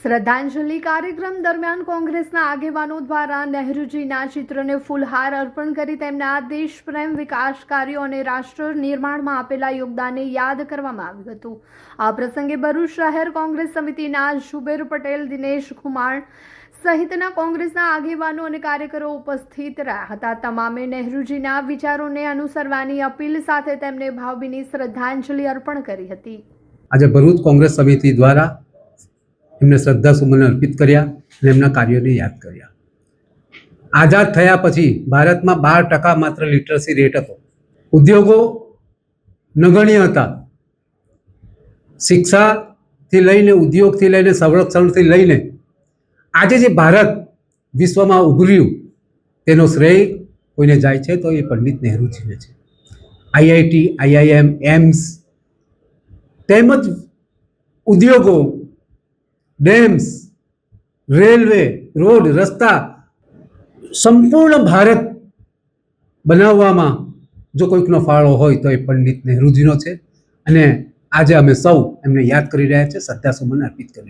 શ્રદ્ધાંજલિ કાર્યક્રમ દરમિયાન કોંગ્રેસના આગેવાનો દ્વારા નહેરુજીના ચિત્રને ફૂલહાર અર્પણ કરી તેમના દેશપ્રેમ, વિકાસ કાર્યો અને રાષ્ટ્ર નિર્માણમાં આપેલા યોગદાનને યાદ કરવામાં આવ્યું હતું. આ પ્રસંગે ભરૂચ શહેર કોંગ્રેસ સમિતિના ઝુબેર પટેલ, દિનેશ કુમાર સહિતના કોંગ્રેસના આગેવાનો અને કાર્યકરો ઉપસ્થિત રહ્યા હતા. તમામે નહેરુજીના વિચારોને અનુસરવાની અપીલ સાથે તેમને ભાવભીની શ્રદ્ધાંજલિ અર્પણ કરી હતી. આજે ભરૂચ કોંગ્રેસ સમિતિ દ્વારા એમને શ્રદ્ધાસુમન અર્પિત કર્યા અને એમના કાર્યોને યાદ કર્યા. આઝાદ થયા પછી ભારતમાં 12% માત્ર લિટરસી રેટ હતો. ઉદ્યોગો નગણ્ય હતા. શિક્ષાથી લઈને, ઉદ્યોગથી લઈને, સંરક્ષણથી લઈને આજે જે ભારત વિશ્વમાં ઉભર્યું તેનો શ્રેય કોઈને જાય છે તો એ પંડિત નહેરુજીને છે. આઈઆઈટી, આઈઆઈએમ, એમ્સ તેમજ ઉદ્યોગો, ડેમ્સ, રેલવે, રોડ, રસ્તા સંપૂર્ણ ભારત બનાવવામાં જો કોઈકનો ફાળો હોય તો એ પંડિત નહેરુજીનો છે. અને આજે અમે સૌ એમને યાદ કરી રહ્યા છીએ, શ્રદ્ધાસુમન અર્પિત કરી રહ્યા છીએ.